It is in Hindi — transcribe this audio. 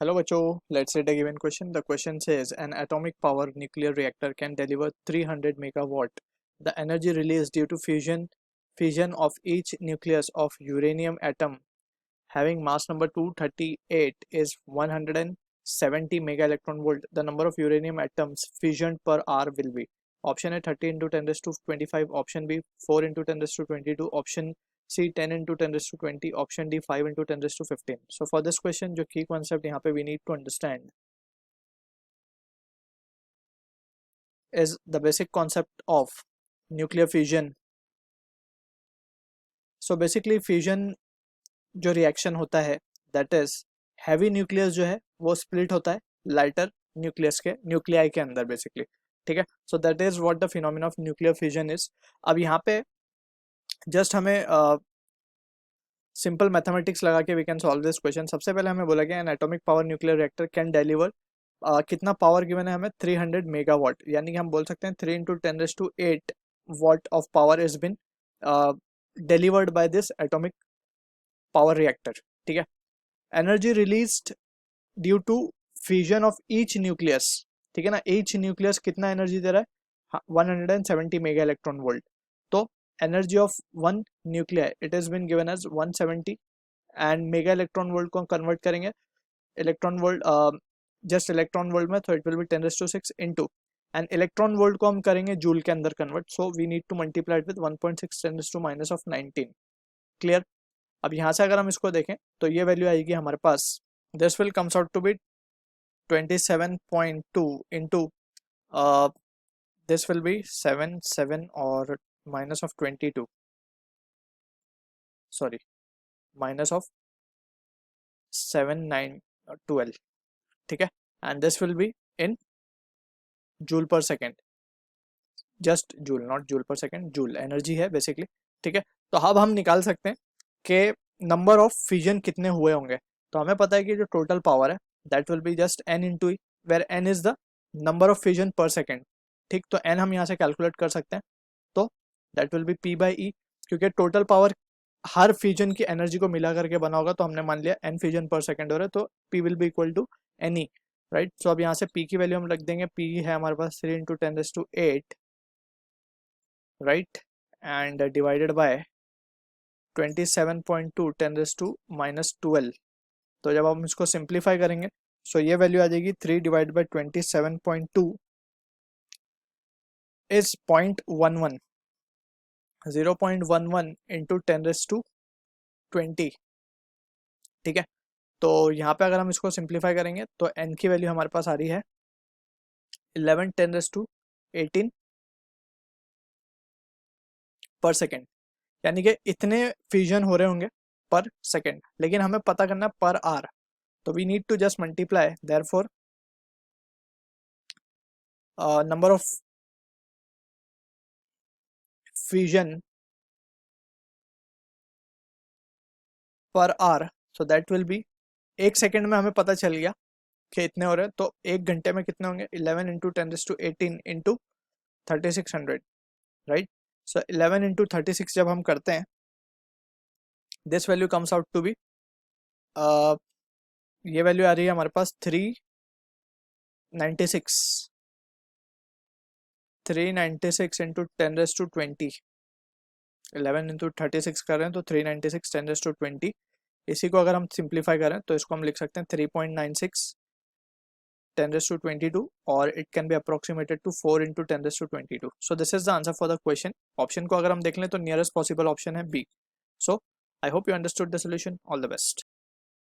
Hello बच्चों, let's read a given question. The question says an atomic power nuclear reactor can deliver 300 megawatt. The energy released due to fusion of each nucleus of uranium atom having mass number 238 is 170 mega electron volt. The number of uranium atoms fissioned per hour will be. Option A 30 into 10 raised to 25. Option B 4 into 10 raised to 22. Option C 10 into 10 raised to 20. Option D 5 into 10 raised to 15. So for this question जो key concept यहाँ पे we need to understand is the basic concept of nuclear fusion. So basically fusion जो रिएक्शन होता है दैट इज हैवी न्यूक्लियस जो है वो स्प्लिट होता है लाइटर न्यूक्लियस के न्यूक्लियाई के अंदर बेसिकली. ठीक है, so that is what the phenomena of nuclear fusion is. अब यहाँ पे जस्ट हमें सिंपल मैथमेटिक्स लगा के we can solve this question. सबसे पहले हमें बोला गया an atomic power nuclear reactor can deliver कितना पावर गिवन है हमें 300 मेगावाट, यानी कि हम बोल सकते हैं 3 into 10⁸ watt of power is been delivered by this atomic power reactor. ठीक है, energy released due to fusion of each nucleus. ठीक है ना, ईच न्यूक्लियस कितना एनर्जी दे रहा है 170 मेगा इलेक्ट्रॉन वोल्ट. तो energy of one nuclear it is been given as 170 and mega electron volt को कन्वर्ट करेंगे electron volt just electron volt में, तो it will be 10⁶ into and electron volt को हम करेंगे जूल के अंदर convert. So we need to multiply it with 1.6 10⁻⁻⁹. Clear. अब यहाँ से अगर हम इसको देखें तो ये वैल्यू आएगी हमारे पास, this will comes out to be 27.2 into this will be 7 और minus of 22, sorry minus of 7 9 12. ठीक है, and this will be in joule per second, just joule not joule per second, joule energy है बेसिकली. ठीक है, तो अब हम निकाल सकते हैं कि नंबर ऑफ फ्यूजन कितने हुए होंगे. तो हमें पता है कि जो टोटल पावर है that will be just n into e, where n is the number of fusion per second. ठीक, तो n हम यहाँ से कैलकुलेट कर सकते हैं, तो that will be p by E, क्योंकि टोटल पावर हर फ्यूजन की एनर्जी को मिला करके बना होगा. तो हमने मान लिया n फ्यूजन पर सेकेंड हो रहा है, तो p will be equal to n E. Right, so अब यहाँ से p की वैल्यू हम रख देंगे, p है हमारे पास 3 into 10⁸, right, and divided by 27.2 10⁻⁻12. तो जब हम इसको सिंप्लीफाई करेंगे सो ये वैल्यू आ जाएगी 3 डिवाइड बाई 27.2 इज 0.11, 0.11 इंटू 10⁻20. ठीक है, तो यहाँ पे अगर हम इसको सिंप्लीफाई करेंगे तो n की वैल्यू हमारे पास आ रही है 11 10⁻18 पर सेकेंड, यानी कि इतने फ्यूजन हो रहे होंगे पर सेकेंड, लेकिन हमें पता करना है पर आवर. तो we need to just multiply, therefore number of fusion per hour, so that will be, एक सेकेंड में हमें पता चल गया कि इतने हो रहे हैं, तो एक घंटे में कितने होंगे 11 into 10⁻18 into 3600. Right, so 11 into 36 जब हम करते हैं this value comes out to be, ये वैल्यू आ रही है हमारे पास 396 इंटू 10⁻20. 11 इंटू 36 कर रहे हैं तो 396 10⁻20. इसी को अगर हम सिंप्लीफाई करें तो इसको हम लिख सकते हैं 3.96 10⁻22, और it can be approximated to 4 into 10⁻22. So this is the answer for the question. Option को अगर हम देख लें तो नियरेस्ट पॉसिबल ऑप्शन है B. So I hope you understood the solution. All the best.